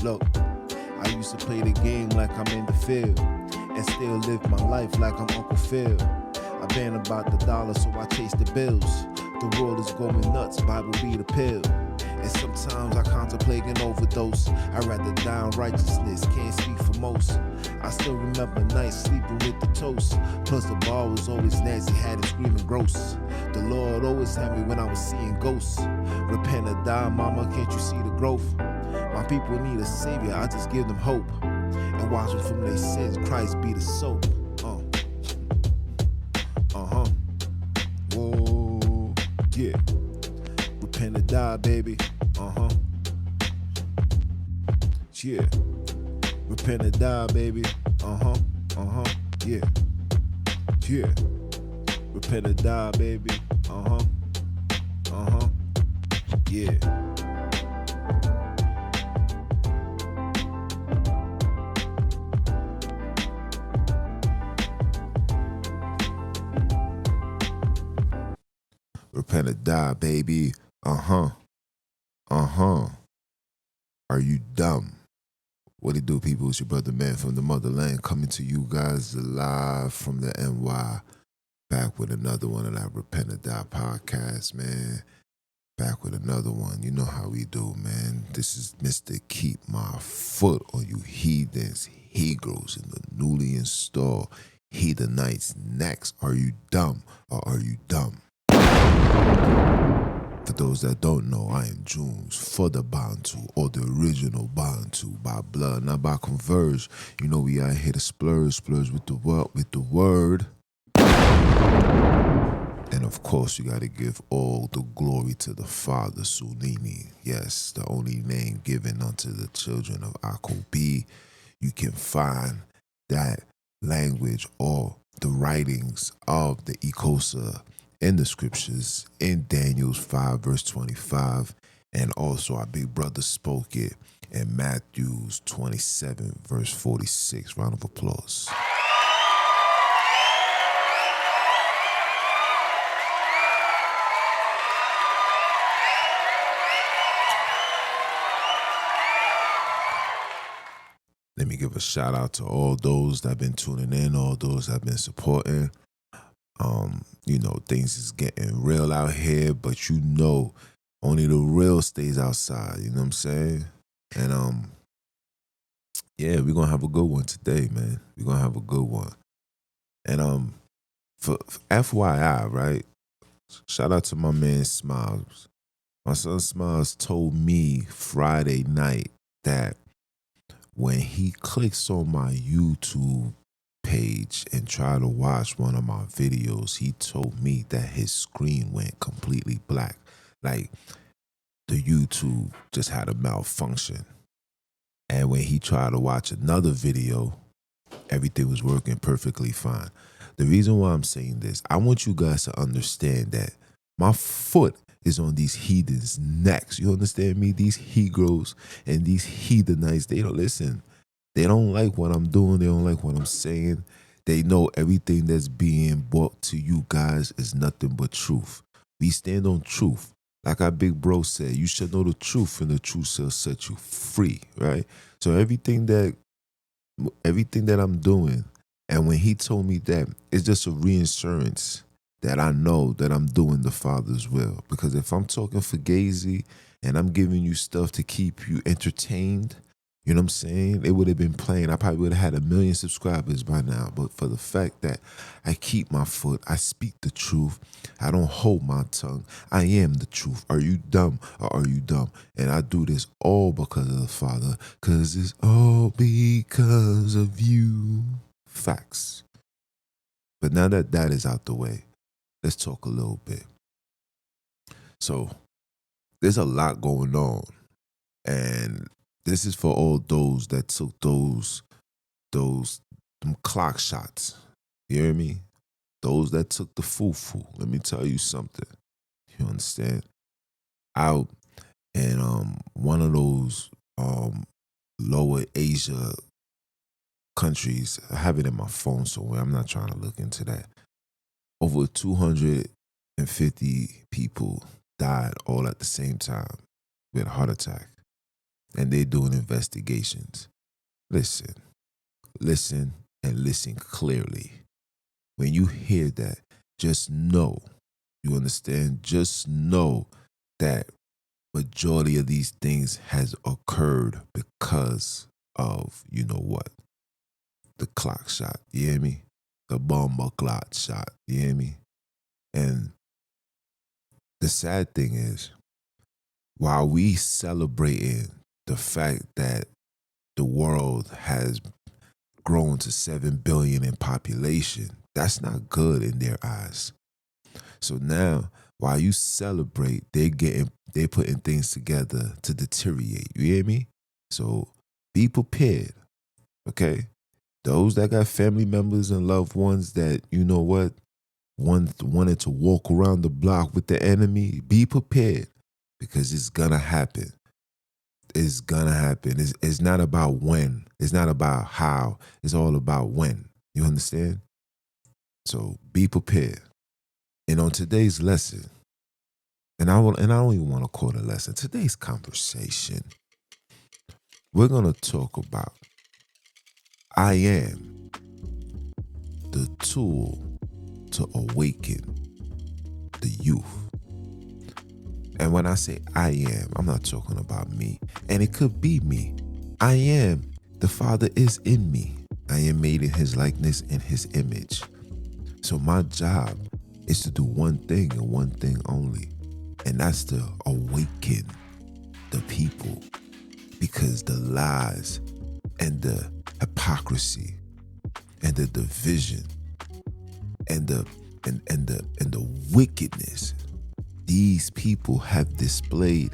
Look, I used to play the game like I'm in the field and still live my life like I'm Uncle Phil. I been about the dollar, so I chase the bills. The world is going nuts, Bible be the pill. And sometimes I contemplate an overdose. I'd rather die in righteousness, can't speak for most. I still remember nights sleeping with the toast. Plus the bar was always nasty, had it screaming gross. The Lord always had me when I was seeing ghosts. Repent or die, mama, can't you see the growth? My people need a savior, I just give them hope. And wash them from their sins, Christ be the soap. Whoa, yeah. Repent or die, baby. Yeah. Repent or die, baby. Yeah. Yeah. Repent or die, baby. Yeah. Repent or die, baby. Are you dumb? What it do, people? It's your brother, man, from the motherland, coming to you guys live from the NY. Back with another one of that Repent or Die podcast, man. Back with another one. You know how we do, man. This is Mr. Keep My Foot on You heathens, Hebrews in the newly installed Heathenites. Next, are you dumb or are you dumb? For those that don't know, I am Junes for the Bantu, or the original Bantu, by blood, not by converge. You know we out here to splurge with the word. And of course, you got to give all the glory to the Father, SONINI. Yes, the only name given unto the children of AWAKEN. You can find that language or the writings of the Ikosa in the scriptures in Daniel 5 verse 25, and also our big brother spoke it in Matthew 27 verse 46. Round of applause. Let me give a shout out to all those that have been tuning in, all those that have been supporting. You know, things is getting real out here, but you know, only the real stays outside, you know what I'm saying? And yeah, we're gonna have a good one today, man. We're gonna have a good one. And for FYI, right? Shout out to my man Smiles. My son Smiles told me Friday night that when he clicks on my YouTube page and try to watch one of my videos, he told me that his screen went completely black. Like the YouTube just had a malfunction. And when he tried to watch another video, everything was working perfectly fine. The reason why I'm saying this, I want you guys to understand that my foot is on these heathens' necks. You understand me? These Hebrews and these heathenites, they don't listen. They don't like what I'm doing. They don't like what I'm saying. They know everything that's being brought to you guys is nothing but truth. We stand on truth. Like our big bro said, you should know the truth and the truth shall set you free, right? So everything that I'm doing, and when he told me that, it's just a reinsurance that I know that I'm doing the Father's will. Because if I'm talking fugazi and I'm giving you stuff to keep you entertained, you know what I'm saying? It would have been plain. I probably would have had 1 million subscribers by now. But for the fact that I keep my foot, I speak the truth, I don't hold my tongue, I am the truth. Are you dumb or are you dumb? And I do this all because of the Father, because it's all because of you. Facts. But now that that is out the way, let's talk a little bit. So there's a lot going on. And this is for all those that took them clock shots. You hear me? Those that took the foo-foo. Let me tell you something. You understand? Out in one of those lower Asia countries, I have it in my phone somewhere. I'm not trying to look into that. Over 250 people died all at the same time with a heart attack. and they're doing investigations. Listen, and listen clearly. When you hear that, just know, you understand? Just know that majority of these things has occurred because of, you know what? The clock shot, you hear me? The bomber clock shot, you hear me? And the sad thing is, while we celebrating the fact that the world has grown to 7 billion in population, that's not good in their eyes. So now, while you celebrate, they're putting things together to deteriorate. You hear me? So be prepared, okay? Those that got family members and loved ones that, you know what, wanted to walk around the block with the enemy, be prepared, because it's gonna happen. It's gonna happen. It's not about when. It's not about how. It's all about when. You understand? So be prepared. And on today's lesson, and I don't even want to call it a lesson. Today's conversation, we're gonna talk about I am the tool to awaken the youth. And when I say I am, I'm not talking about me. And it could be me. I am. The Father is in me. I am made in His likeness and His image. So my job is to do one thing and one thing only. And that's to awaken the people. Because the lies and the hypocrisy and the division and the wickedness these people have displayed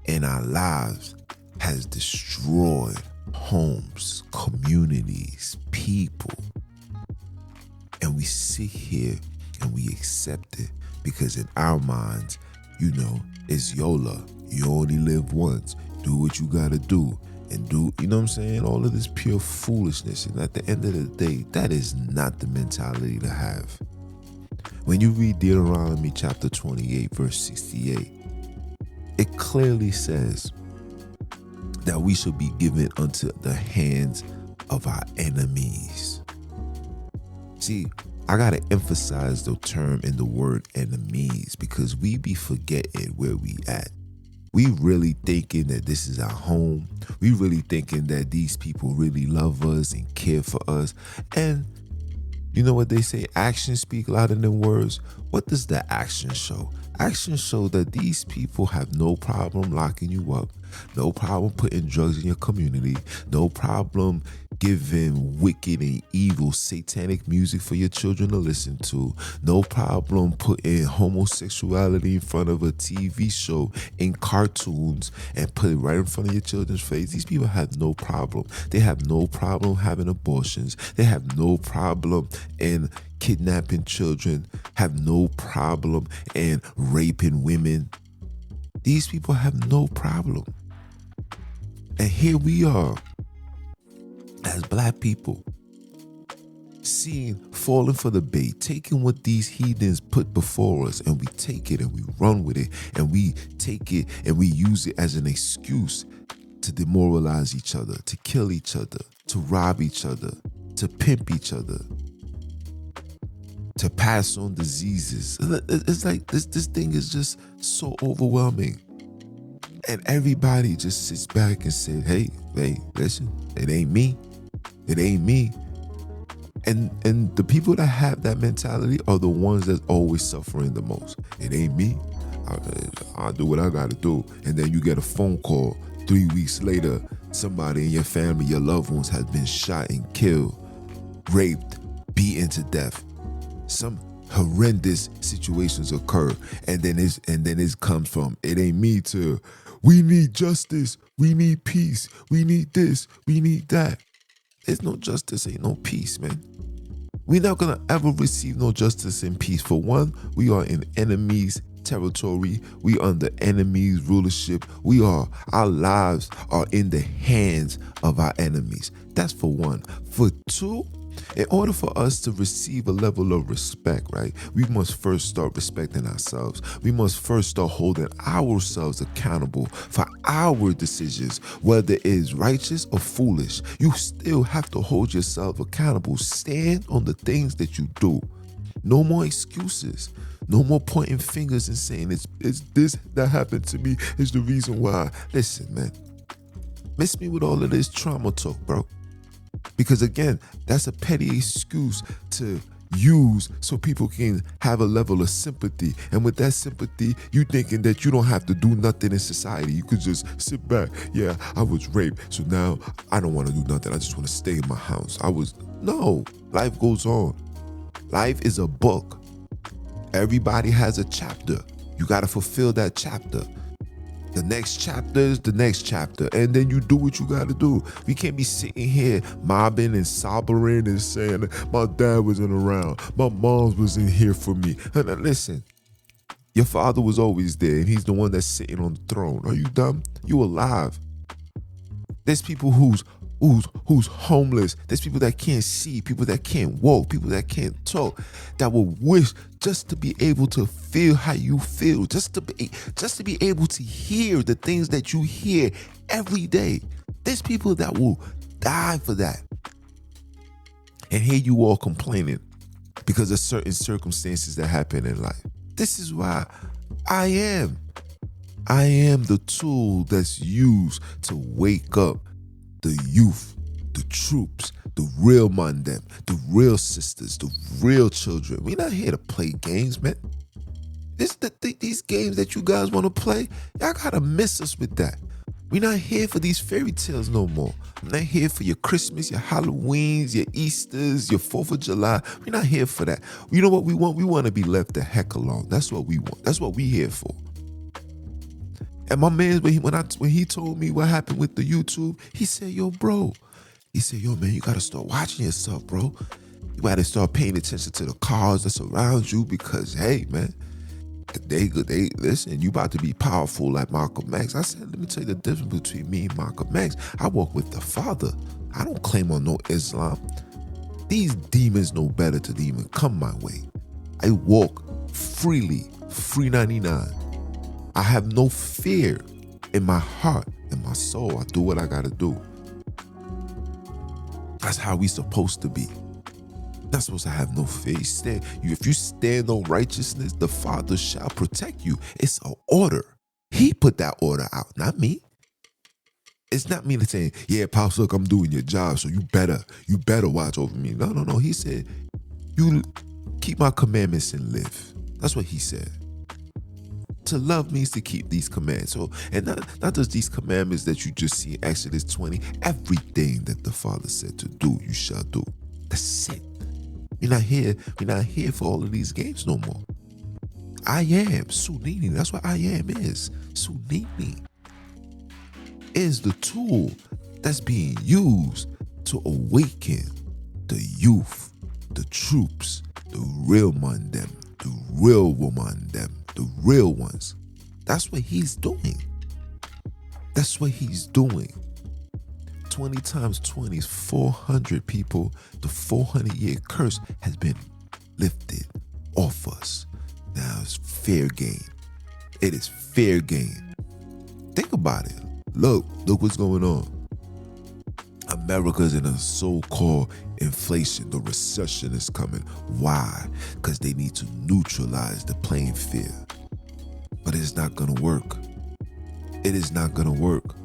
in our lives has destroyed homes, communities, people. And we sit here and we accept it because in our minds, you know, it's YOLA. You only live once. Do what you gotta do. And do, you know what I'm saying? All of this pure foolishness. And at the end of the day, that is not the mentality to have. When you read Deuteronomy chapter 28, verse 68, it clearly says that we should be given unto the hands of our enemies. See, I got to emphasize the term in the word enemies because we be forgetting where we at. We really thinking that this is our home. We really thinking that these people really love us and care for us. And you know what they say? Actions speak louder than words. What does the action show? Actions show that these people have no problem locking you up, no problem putting drugs in your community, no problem giving wicked and evil satanic music for your children to listen to, no problem putting homosexuality in front of a TV show in cartoons and put it right in front of your children's face. These people have no problem. They have no problem having abortions. They have no problem in kidnapping children, have no problem in raping women. These people have no problem. And here we are as black people falling for the bait, taking what these heathens put before us, and we take it and we run with it, and we take it and we use it as an excuse to demoralize each other, to kill each other, to rob each other, to pimp each other, to pass on diseases. It's like this thing is just so overwhelming. And everybody just sits back and says, hey, listen, it ain't me. It ain't me. And the people that have that mentality are the ones that's always suffering the most. It ain't me. I'll do what I gotta do. And then you get a phone call 3 weeks later, somebody in your family, your loved ones has been shot and killed, raped, beaten to death. Some horrendous situations occur, and then it comes from it ain't me to we need justice, we need peace, we need this, we need that. There's no justice, ain't no peace, man. We're not gonna ever receive no justice and peace. For one, we are in enemies' territory. We under enemies' rulership. Our lives are in the hands of our enemies. That's for one. For two, In order for us to receive a level of respect, right, we must first start respecting ourselves. We must first start holding ourselves accountable for our decisions, whether it is righteous or foolish. You still have to hold yourself accountable. Stand on the things that you do. No more excuses. No more pointing fingers and saying it's this that happened to me is the reason why. Listen, man. Miss me with all of this trauma talk, bro. Because again, that's a petty excuse to use so people can have a level of sympathy. And with that sympathy, you thinking that you don't have to do nothing in society. You could just sit back. Yeah, I was raped, so now I don't want to do nothing. I just want to stay in my house. No, life goes on. Life is a book. Everybody has a chapter. You got to fulfill that chapter. The next chapter is the next chapter. And then you do what you got to do. We can't be sitting here mobbing and sobbing and saying, my dad wasn't around. My mom wasn't here for me. And listen, your father was always there, and he's the one that's sitting on the throne. Are you dumb? You alive. There's people who's homeless. There's people that can't see, people that can't walk, people that can't talk, that will wish just to be able to feel how you feel, just to be able to hear the things that you hear every day. There's people that will die for that. And here you all complaining because of certain circumstances that happen in life. This is why I am the tool that's used to wake up the youth, the troops, the real man them, the real sisters, the real children. We're not here to play games, man. These games that you guys want to play, y'all gotta miss us with that. We're not here for these fairy tales no more. I'm not here for your Christmas, your Halloweens, your Easters, your 4th of July. We're not here for that. You know what we want? We want to be left the heck alone. That's what we want. That's what we here for. And my man, when he told me what happened with the YouTube, he said, yo, bro. He said, yo, man, you got to start watching yourself, bro. You got to start paying attention to the cars that's around you because, hey, man, they listen, you about to be powerful like Malcolm X. I said, let me tell you the difference between me and Malcolm X. I walk with the Father. I don't claim on no Islam. These demons know better to even come my way. I walk freely, free 99. I have no fear in my heart, in my soul. I do what I gotta do. That's how we supposed to be. Not supposed to have no fear. If you stand on righteousness, the Father shall protect you. It's an order. He put that order out, not me. It's not me saying, yeah, Pops, look, I'm doing your job, so you better watch over me. No. He said, you keep my commandments and live. That's what he said. To love means to keep these commands. So, and not just these commandments that you just see in Exodus 20. Everything that the Father said to do, you shall do. That's it. We're not here for all of these games no more. I am SONINI. That's what I am is. SONINI is the tool that's being used to awaken the youth, the troops, the real man them, the real woman them, the real ones. That's what he's doing. That's what he's doing. 20 times 20 is 400 people. The 400-year curse has been lifted off us. Now it's fair game. It is fair game. Think about it. Look what's going on. America's in a so-called inflation. The recession is coming. Why? Because they need to neutralize the playing field. But it's not going to work. It is not going to work.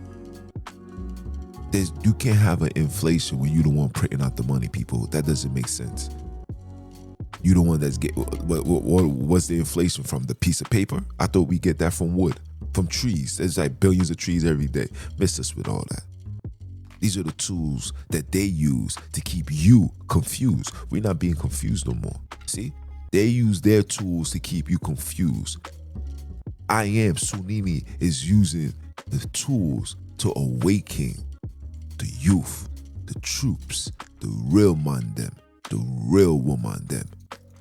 You can't have an inflation when you the one printing out the money, people. That doesn't make sense. You the one that's what's the inflation from? The piece of paper? I thought we get that from wood, from trees. There's like billions of trees every day. Miss us with all that. These are the tools that they use to keep you confused. We're not being confused no more. See? They use their tools to keep you confused. I am SONINI is using the tools to awaken the youth, the troops, the real man them, the real woman them.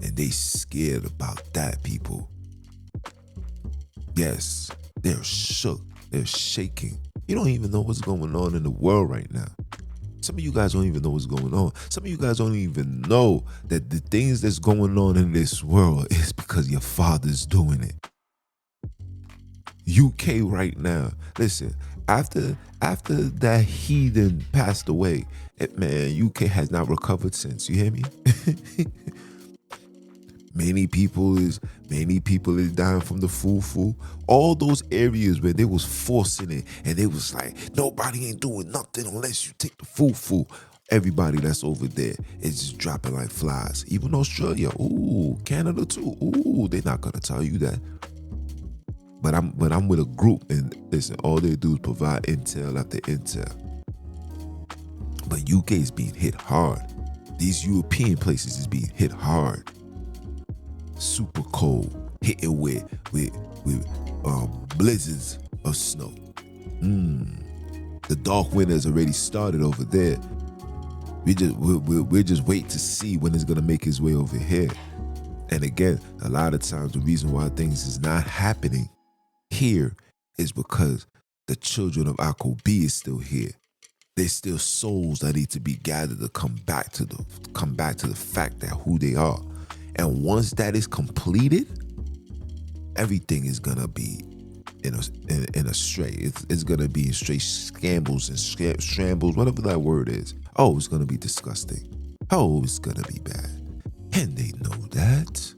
And they scared about that, people. Yes, they're shook. They're shaking. You don't even know what's going on in the world right now. Some of you guys don't even know what's going on. Some of you guys don't even know that the things that's going on in this world is because your father's doing it. UK right now, listen, after that heathen passed away, UK has not recovered since. You hear me? Many people is dying from the foo. All those areas where they was forcing it and they was like, nobody ain't doing nothing unless you take the foo. Everybody that's over there is just dropping like flies. Even Australia, ooh, Canada too. Ooh, they're not gonna tell you that. But I'm with a group, and listen, all they do is provide intel after intel. But UK is being hit hard. These European places is being hit hard. Super cold, hitting with blizzards of snow. The dark winter has already started over there. We're just wait to see when it's gonna make its way over here. And again, a lot of times the reason why things is not happening here is because the children of Akobi is still here. There's still souls that need to be gathered to come back to the fact that who they are. And once that is completed, everything is gonna be in a straight. It's gonna be in straight scrambles and scrambles, whatever that word is. Oh, it's gonna be disgusting. Oh, it's gonna be bad. And they know that.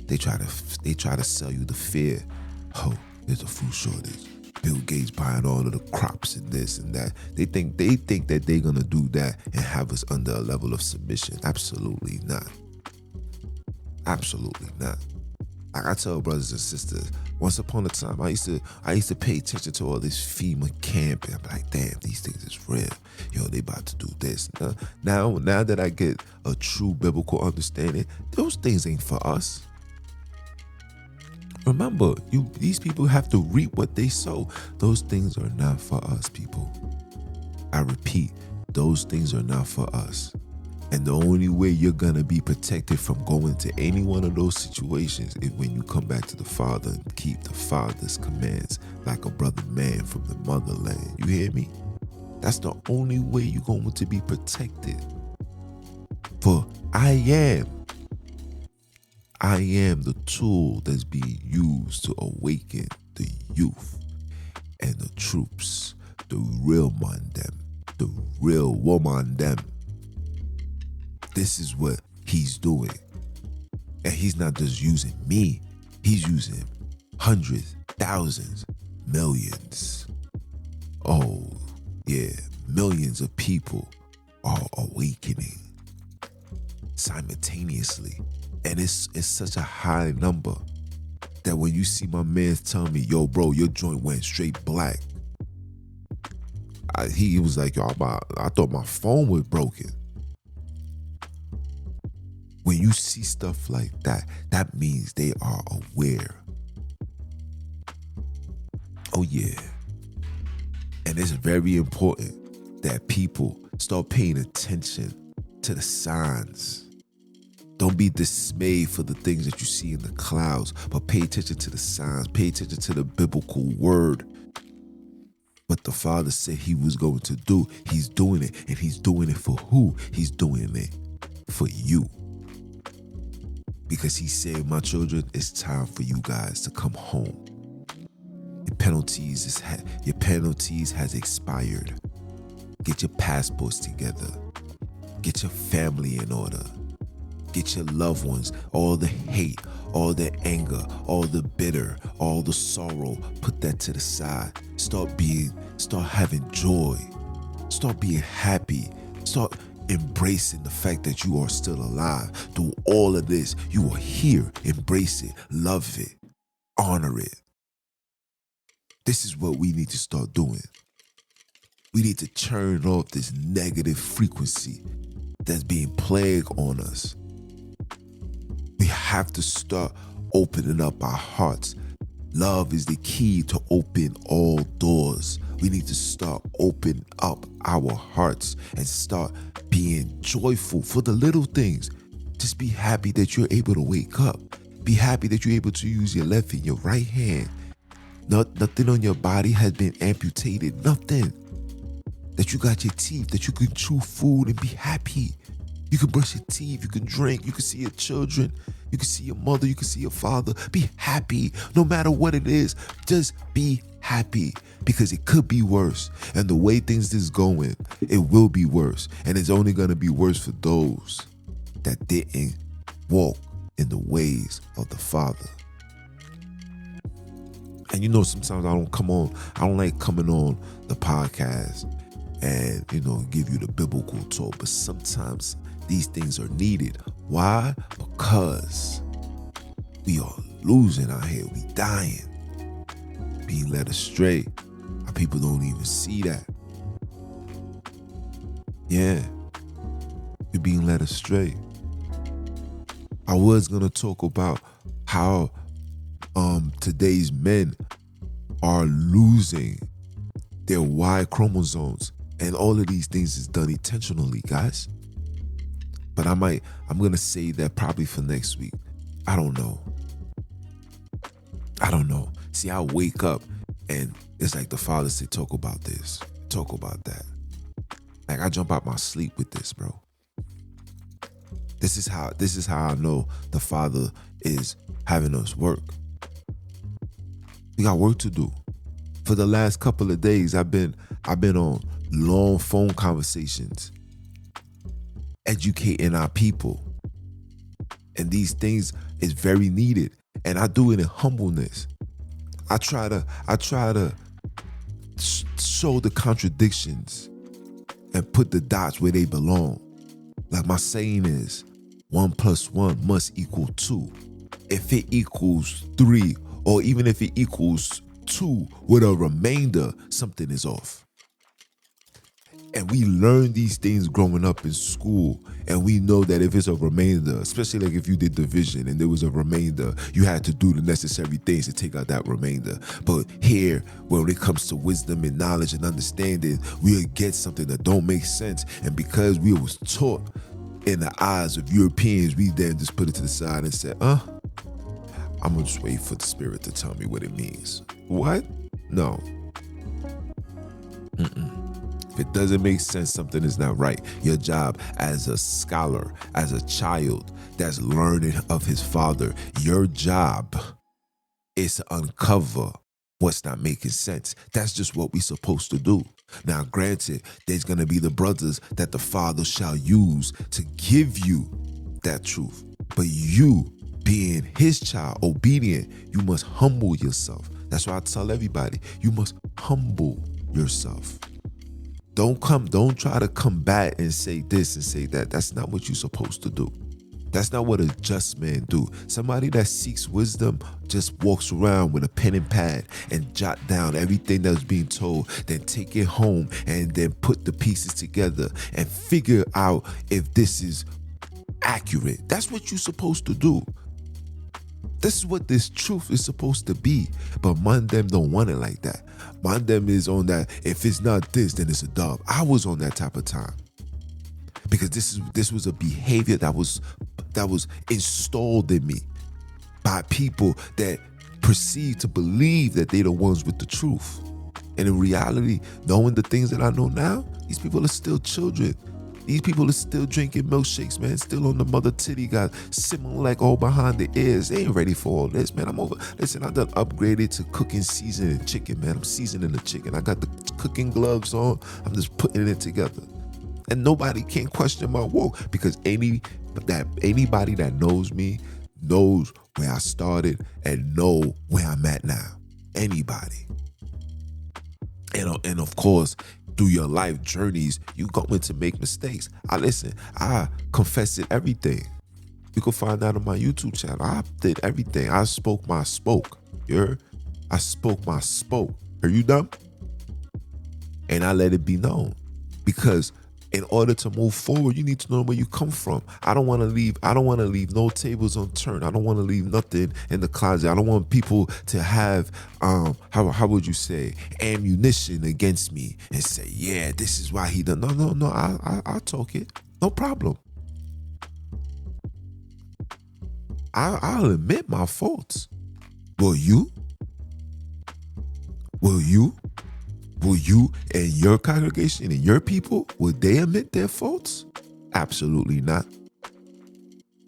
They try to sell you the fear. Oh, there's a food shortage. Bill Gates buying all of the crops and this and that. They think that they're gonna do that and have us under a level of submission. Absolutely not. Absolutely not. Like I tell brothers and sisters, once upon a time, I used to pay attention to all this FEMA camping. I'm like, damn, these things is real. Yo, they about to do this. Now that I get a true biblical understanding, those things ain't for us. Remember, these people have to reap what they sow. Those things are not for us, people. I repeat, those things are not for us. And the only way you're going to be protected from going to any one of those situations is when you come back to the Father and keep the Father's commands like a brother man from the motherland. You hear me? That's the only way you're going to be protected. For I am the tool that's being used to awaken the youth and the troops, the real man them, the real woman them. This is what he's doing. And he's not just using me. He's using hundreds, thousands, millions. Oh, yeah, millions of people are awakening simultaneously. And it's such a high number that when you see my man tell me, yo, bro, your joint went straight black. He was like, yo, I thought my phone was broken. When you see stuff like that, that means they are aware. Oh yeah. And it's very important that people start paying attention to the signs. Don't be dismayed for the things that you see in the clouds, but pay attention to the signs. Pay attention to the biblical word. What the Father said he was going to do, he's doing it. And he's doing it for who? He's doing it for you. Because he said, my children, it's time for you guys to come home. Your penalties has expired. Get your passports together. Get your family in order. Get your loved ones, all the hate, all the anger, all the bitter, all the sorrow, put that to the side. Start having joy. Start being happy. Start embracing the fact that you are still alive. Through all of this, you are here. Embrace it, love it, honor it. This is what we need to start doing. We need to turn off this negative frequency that's being plagued on us. We have to start opening up our hearts. Love is the key to open all doors. We need to start opening up our hearts and start being joyful for the little things. Just be happy that you're able to wake up. Be happy that you're able to use your left and your right hand. Nothing on your body has been amputated. Nothing. that you got your teeth, that you can chew food and be happy. You can brush your teeth, you can drink, you can see your children, you can see your mother, you can see your father. Be happy no matter what it is. Just be happy, because it could be worse. And the way things is going, it will be worse. And it's only going to be worse for those that didn't walk in the ways of the Father. And sometimes I don't like coming on the podcast and, give you the biblical talk, but sometimes these things are needed. Why? Because we are losing out here. We dying. Being led astray. Our people don't even see that. Yeah. You're being led astray. I was going to talk about how today's men are losing their Y chromosomes, and all of these things is done intentionally, guys. But I'm going to say that probably for next week. I don't know. See, I wake up and it's like the Father said, talk about this, talk about that. Like, I jump out my sleep with this, bro. This is how I know the Father is having us work. We got work to do. For the last couple of days, I've been on long phone conversations, educating our people. And these things is very needed. And I do it in humbleness. I try to show the contradictions and put the dots where they belong. Like my saying is, 1 + 1 must equal 2. If it equals 3, or even if it equals 2 with a remainder, something is off. And we learn these things growing up in school, and we know that if it's a remainder, especially like if you did division and there was a remainder, you had to do the necessary things to take out that remainder. But here, when it comes to wisdom and knowledge and understanding, we'll get something that don't make sense. And because we was taught in the eyes of Europeans, we then just put it to the side and said, I'm gonna just wait for the Spirit to tell me what it means. What? No. If it doesn't make sense, something is not right. Your job as a scholar, as a child that's learning of his Father, your job is to uncover what's not making sense. That's just what we're supposed to do. Now, granted, there's going to be the brothers that the Father shall use to give you that truth. But you, being his child, obedient, you must humble yourself. That's why I tell everybody, you must humble yourself. Don't try to combat and say this and say that. That's not what you're supposed to do. That's not what a just man do. Somebody that seeks wisdom just walks around with a pen and pad and jot down everything that's being told, then take it home and then put the pieces together and figure out if this is accurate. That's what you're supposed to do. This is what this truth is supposed to be. But them don't want it like that. Them is on that, if it's not this, then it's a dub. I was on that type of time. Because this was a behavior that was installed in me by people that perceive to believe that they're the ones with the truth. And in reality, knowing the things that I know now, these people are still children. These people are still drinking milkshakes, man. Still on the mother titty, got Similac all behind the ears. They ain't ready for all this, man. Listen, I done upgraded to cooking seasoning chicken, man. I'm seasoning the chicken. I got the cooking gloves on. I'm just putting it together. And nobody can question my walk, because anybody that knows me knows where I started and know where I'm at now. Anybody. And of course, through your life journeys, you going to make mistakes. I confessed everything. You can find that on my YouTube channel. I did everything. I spoke my spoke. You heard? I spoke my spoke. Are you dumb? And I let it be known. Because in order to move forward, you need to know where you come from. I don't want to leave no tables unturned. I don't want to leave nothing in the closet. I don't want people to have how would you say, ammunition against me and say, yeah, this is why he done. No. I'll talk it. No problem. I'll admit my faults. Will you? Will you and your congregation and your people, will they admit their faults? Absolutely not.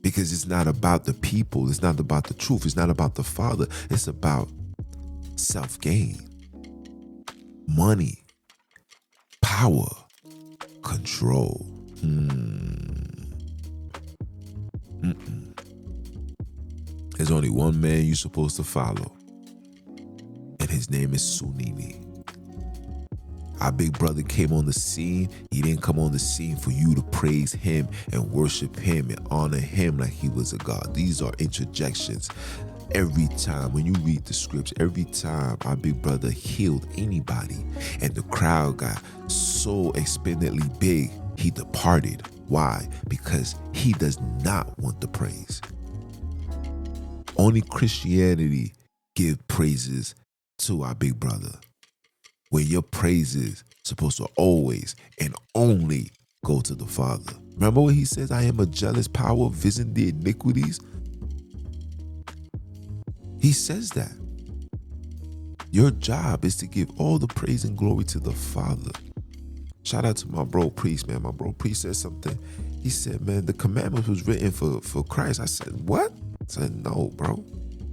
Because it's not about the people. It's not about the truth. It's not about the Father. It's about self-gain, money, power, control. There's only one man you're supposed to follow, and his name is SONINI. Our big brother came on the scene. He didn't come on the scene for you to praise him and worship him and honor him like he was a god. These are interjections. Every time when you read the scripts, every time our big brother healed anybody and the crowd got so expendantly big, he departed. Why? Because he does not want the praise. Only Christianity give praises to our big brother, where your praises supposed to always and only go to the Father. Remember what he says, I am a jealous power visiting the iniquities? He says that. Your job is to give all the praise and glory to the Father. Shout out to my bro Priest, man. My bro Priest said something. He said, man, the commandments was written for Christ. I said, what? I said, no, bro.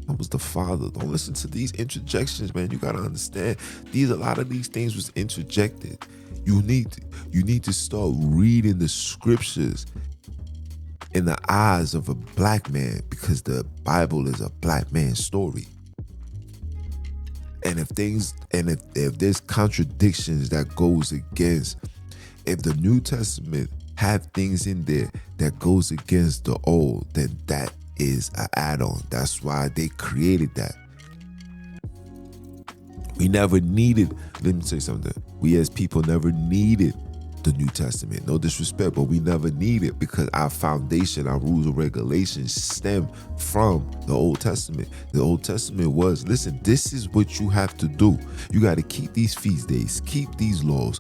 That was the Father. Don't listen to these interjections, man. You gotta understand. A lot of these things was interjected. You need to start reading the scriptures in the eyes of a black man, because the Bible is a black man's story. And if there's contradictions that goes against, if the New Testament have things in there that goes against the old, then that is an add-on. That's why they created that. We never needed, let me say something. We as people never needed the New Testament. No disrespect, but we never need it, because our foundation, our rules and regulations stem from the Old Testament. The Old Testament was, listen, this is what you have to do. You got to keep these feast days, keep these laws,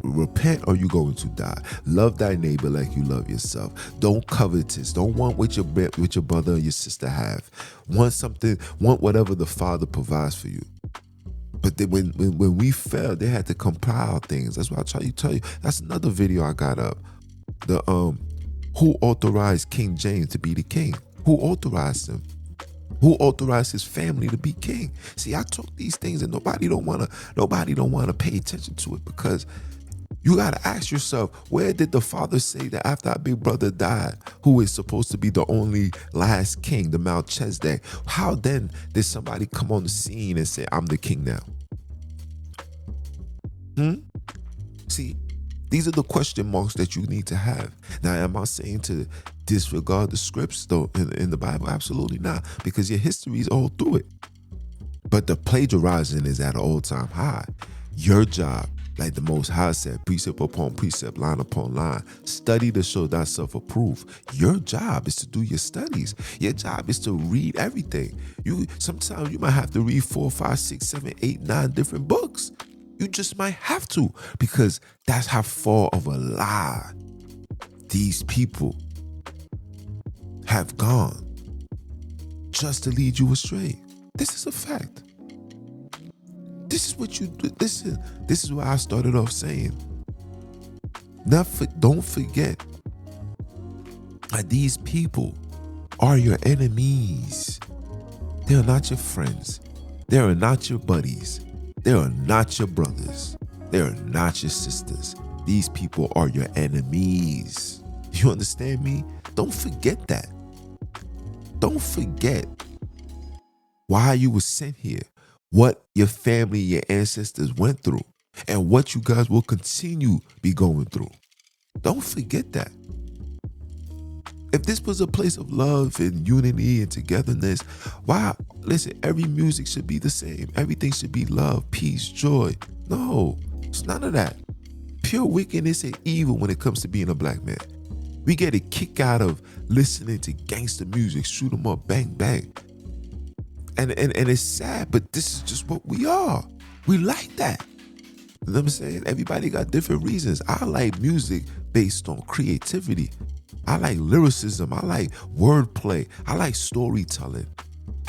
repent or you're going to die. Love thy neighbor like you love yourself. Don't covetous. Don't want what your brother or your sister have. Want something, want whatever the Father provides for you. But then when we fell, they had to compile things. That's why I tell you. That's another video I got up. The who authorized King James to be the king? Who authorized him? Who authorized his family to be king? See, I talk these things and nobody don't wanna pay attention to it, because you gotta ask yourself, where did the Father say that after our big brother died, who is supposed to be the only last king, the Melchizedek, how then did somebody come on the scene and say, I'm the king now? See, these are the question marks that you need to have. Now, am I saying to disregard the scripts though in the Bible? Absolutely not, because your history is all through it. But the plagiarizing is at an all-time high. Your job, like the Most High said, precept upon precept, line upon line, study to show thyself approved. Your job is to do your studies. Your job is to read everything. Sometimes you might have to read 4, 5, 6, 7, 8, 9 different books. You just might have to, because that's how far of a lie these people have gone just to lead you astray. This is a fact. This is what you do. Listen, this is why I started off saying, don't forget that these people are your enemies. They are not your friends. They are not your buddies. They are not your brothers. They are not your sisters. These people are your enemies. You understand me? Don't forget that. Don't forget why you were sent here, what your family, your ancestors went through, and what you guys will continue be going through. Don't forget that. If this was a place of love and unity and togetherness, why? Listen, every music should be the same. Everything should be love, peace, joy. No, it's none of that. Pure wickedness and evil when it comes to being a black man. We get a kick out of listening to gangster music, shoot 'em up, bang, bang. And it's sad, but this is just what we are. We like that. You know what I'm saying? Everybody got different reasons. I like music based on creativity. I like lyricism. I like wordplay. I like storytelling.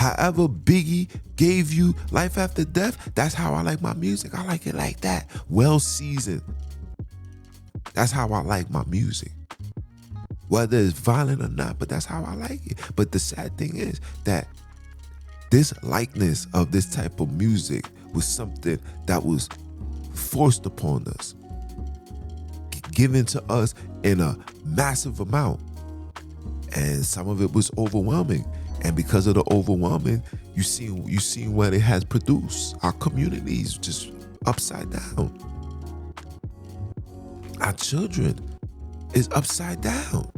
However Biggie gave you Life After Death, that's how I like my music. I like it like that. Well seasoned. That's how I like my music. Whether it's violent or not, but that's how I like it. But the sad thing is that this likeness of this type of music was something that was forced upon us, given to us in a massive amount. And some of it was overwhelming. And because of the overwhelming, you see what it has produced. Our communities just upside down. Our children is upside down.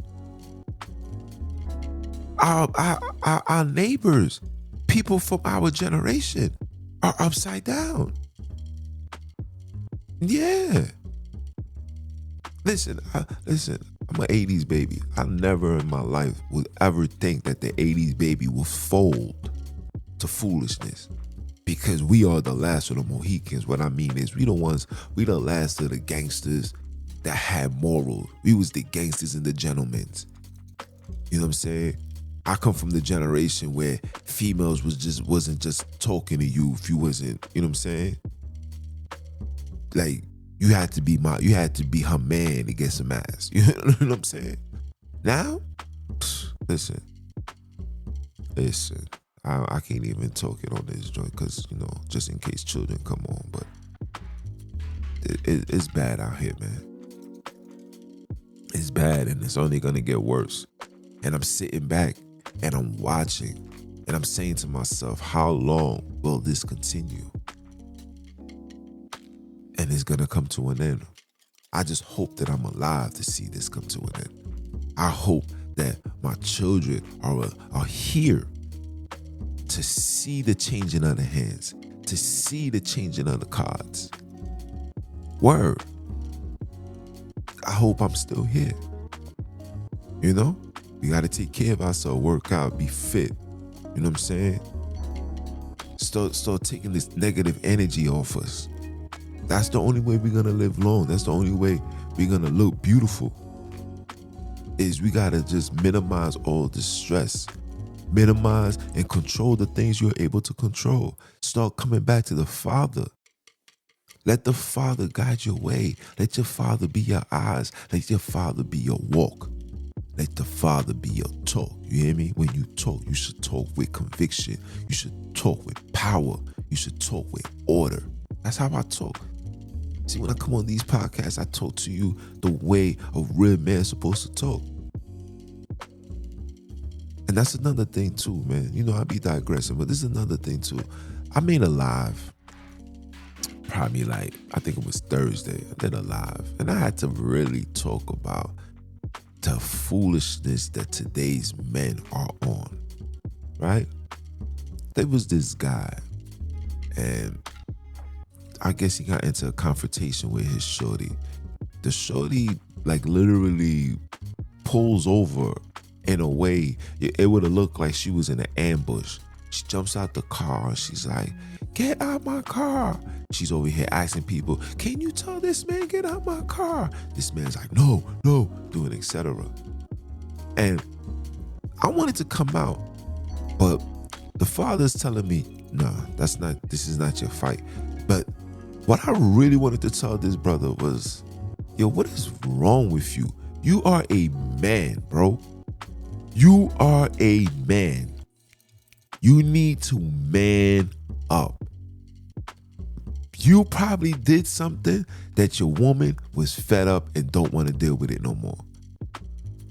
Our neighbors, people from our generation, are upside down. Yeah. Listen, I'm an 80s baby. I never in my life would ever think that the 80s baby will fold to foolishness, because we are the last of the Mohicans. What I mean is we the last of the gangsters that had morals. We was the gangsters and the gentlemen. You know what I'm saying? I come from the generation where females wasn't just talking to you if you wasn't, you know what I'm saying? Like, you had to be her man to get some ass. You know what I'm saying? Now, listen. I can't even talk it on this joint because, just in case children come on, but it's bad out here, man. It's bad, and it's only gonna get worse. And I'm sitting back and I'm watching and I'm saying to myself, how long will this continue? And it's gonna come to an end. I just hope that I'm alive to see this come to an end. I hope that my children are here to see the changing of the hands, to see the changing of the cards. Word. I hope I'm still here. We got to take care of ourselves, work out, be fit. You know what I'm saying? Start taking this negative energy off us. That's the only way we're going to live long. That's the only way we're going to look beautiful. Is we got to just minimize all the stress. Minimize and control the things you're able to control. Start coming back to the Father. Let the Father guide your way. Let your Father be your eyes. Let your Father be your walk. Let the Father be your talk. You hear me? When you talk, you should talk with conviction. You should talk with power. You should talk with order. That's how I talk. See, when I come on these podcasts, I talk to you the way a real man's supposed to talk. And that's another thing too, man. I be digressing, but this is another thing too. I made a live, probably I think it was Thursday. I did a live, and I had to really talk about the foolishness that today's men are on, right? There was this guy, and I guess he got into a confrontation with his shorty. The shorty, literally pulls over in a way, it would have looked like she was in an ambush. She jumps out the car and she's like, "Get out my car." She's over here asking people, "Can you tell this man get out my car?" This man's like, no, doing etc. And I wanted to come out, but the Father's telling me, "Nah, this is not your fight." But what I really wanted to tell this brother was, yo, what is wrong with you? You are a man, bro. You are a man. You need to man up. You probably did something that your woman was fed up and don't want to deal with it no more.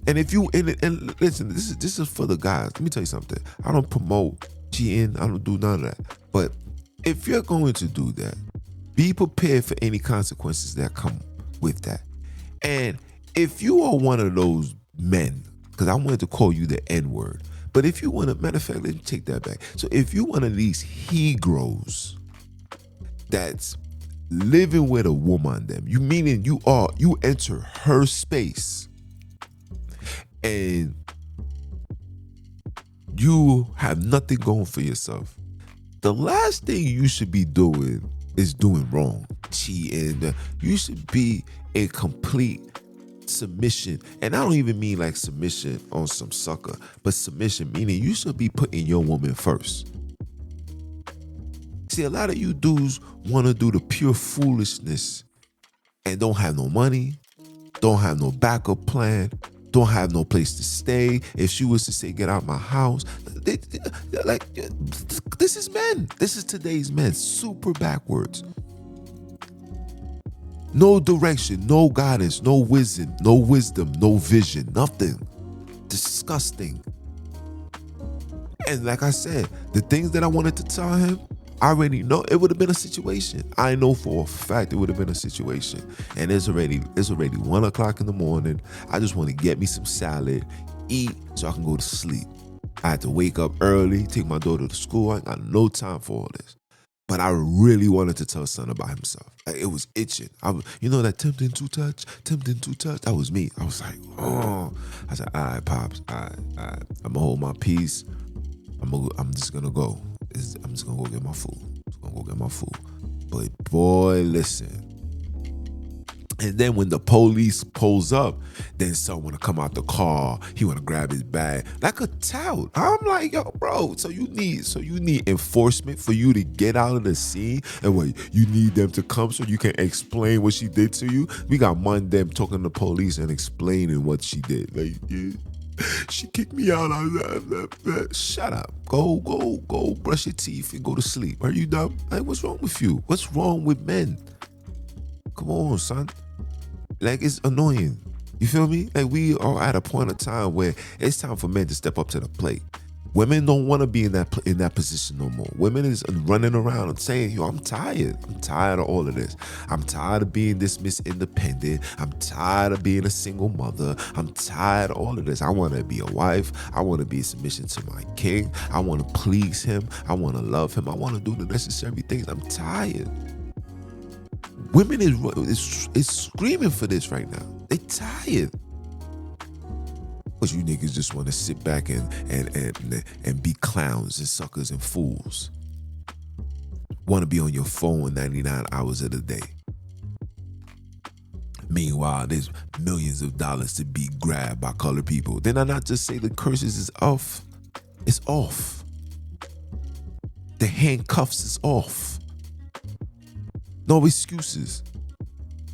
And if you and listen, this is for the guys. Let me tell you something. I don't promote cheating. I don't do none of that. But if you're going to do that, be prepared for any consequences that come with that. And if you are one of those men, because I wanted to call you the N-word, but if you want to, matter of fact, let me take that back. So if you one of these he-gros that's living with a woman, them, you meaning you enter her space and you have nothing going for yourself, the last thing you should be doing is doing wrong, cheating. You should be in complete submission. And I don't even mean like submission on some sucker, but submission meaning you should be putting your woman first. See, a lot of you dudes want to do the pure foolishness and don't have no money, don't have no backup plan, don't have no place to stay. If she was to say, get out my house, like, this is men. This is today's men, super backwards. No direction, no guidance, no wisdom, no vision, nothing. Disgusting. And like I said, the things that I wanted to tell him, I already know it would have been a situation. I know for a fact it would have been a situation. And it's already 1 o'clock in the morning. I just want to get me some salad, eat, so I can go to sleep. I had to wake up early, take my daughter to school. I got no time for all this. But I really wanted to tell son about himself. Like, it was itching. That tempting to touch. That was me. I was like, oh. I said, all right, Pops, all right. I'm going to hold my peace. I'm just going to go. I'm just going to go get my food. But boy, listen. And then when the police pulls up, then someone want to come out the car. He want to grab his bag like a tout. I'm like, yo, bro. So you need enforcement for you to get out of the scene, and what you need them to come so you can explain what she did to you. We got them talking to the police and explaining what she did. Like, yeah, she kicked me out. Shut up. Go brush your teeth and go to sleep. Are you dumb? Like, what's wrong with you? What's wrong with men? Come on, son. Like, it's annoying. You feel me? Like, we are at a point of time where it's time for men to step up to the plate. Women don't want to be in that position no more. Women is running around and saying, yo, I'm tired. I'm tired of all of this. I'm tired of being this Miss Independent. I'm tired of being a single mother. I'm tired of all of this. I want to be a wife. I want to be in submission to my king. I want to please him. I want to love him. I want to do the necessary things. I'm tired. Women is screaming for this right now. They tired. But you niggas just want to sit back and be clowns and suckers and fools. Want to be on your phone 99 hours of the day. Meanwhile, there's millions of dollars to be grabbed by colored people. Then I not just say the curses is off. It's off. The handcuffs is off. No excuses.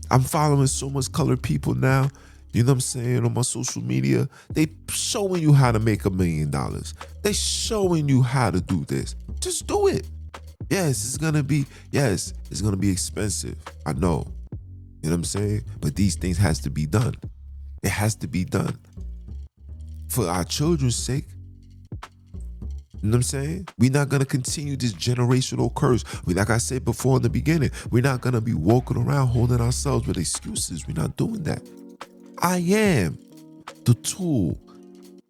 I'm following so much colored people now, you know what I'm saying, on my social media. They showing you how to make $1 million. They showing you how to do this. Just do it. Yes, it's gonna be expensive. I know. You know what I'm saying? But these things has to be done. It has to be done. For our children's sake. You know what I'm saying? We're not going to continue this generational curse. Like I said before in the beginning, we're not going to be walking around holding ourselves with excuses. We're not doing that. I am the tool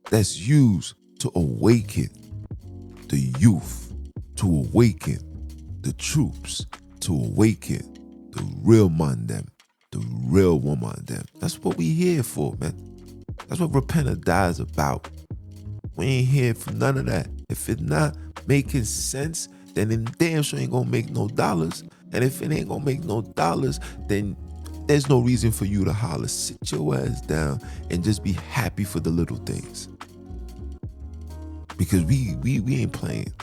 that's used to awaken the youth, to awaken the troops, to awaken the real man them, the real woman them. That's what we here for, man. That's what Repent or Die is about. We ain't here for none of that. If it's not making sense, then it damn sure ain't gonna make no dollars. And if it ain't gonna make no dollars, then there's no reason for you to holler. Sit your ass down and just be happy for the little things. Because we ain't playing.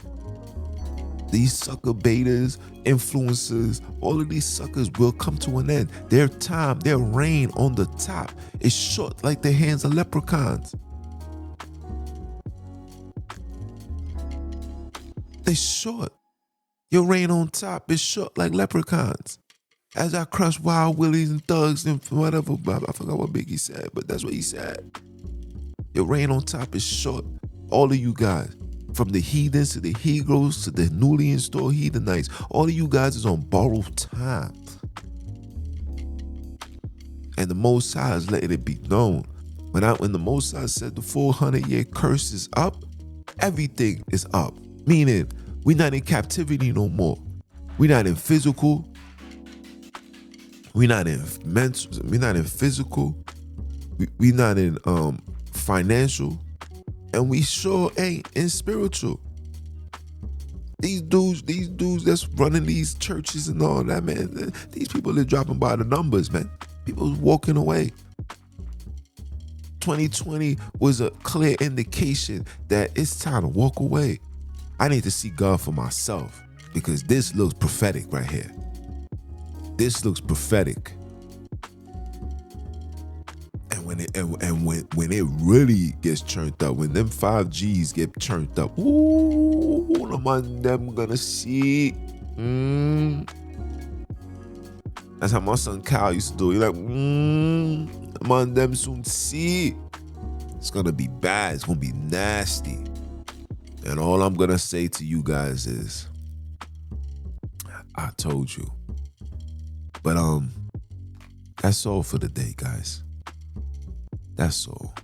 These sucker betas, influencers, all of these suckers will come to an end. Their time, their reign on the top is short like the hands of leprechauns. They short. Your reign on top is short like leprechauns. As I crush wild willies and thugs and whatever, I forgot what Biggie said, but that's what he said. Your reign on top is short. All of you guys, from the heathens to the Hebrews to the newly installed heathenites, all of you guys is on borrowed time. And the Most High is letting it be known. When the Most High said the 400-year curse is up, everything is up. Meaning, we're not in captivity no more. We're not in physical. We're not in mental. We're not in physical. We're not in financial. And we sure ain't in spiritual. These dudes that's running these churches and all that, man. These people are dropping by the numbers, man. People walking away. 2020 was a clear indication that it's time to walk away. I need to see God for myself, because this looks prophetic right here. This looks prophetic. And when it really gets turned up, when them 5Gs get turned up, ooh, the man them gonna see. That's how my son Kyle used to do. He's like, the man them soon see. It's gonna be bad. It's gonna be nasty. And all I'm gonna say to you guys is, I told you. But that's all for the day, guys. That's all.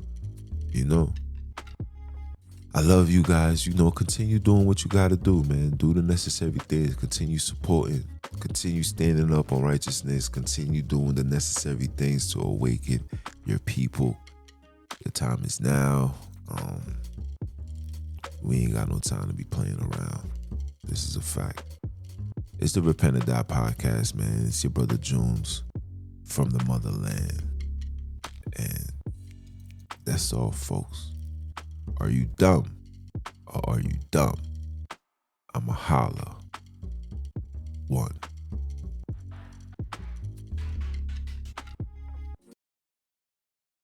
I love you guys. Continue doing what you gotta do, man. Do the necessary things. Continue supporting. Continue standing up on righteousness. Continue doing the necessary things to awaken your people. Your time is now. We ain't got no time to be playing around. This is a fact. It's the Repent or Die podcast, man. It's your brother Junes from the motherland. And that's all, folks. Are you dumb or are you dumb? I'ma holla. One.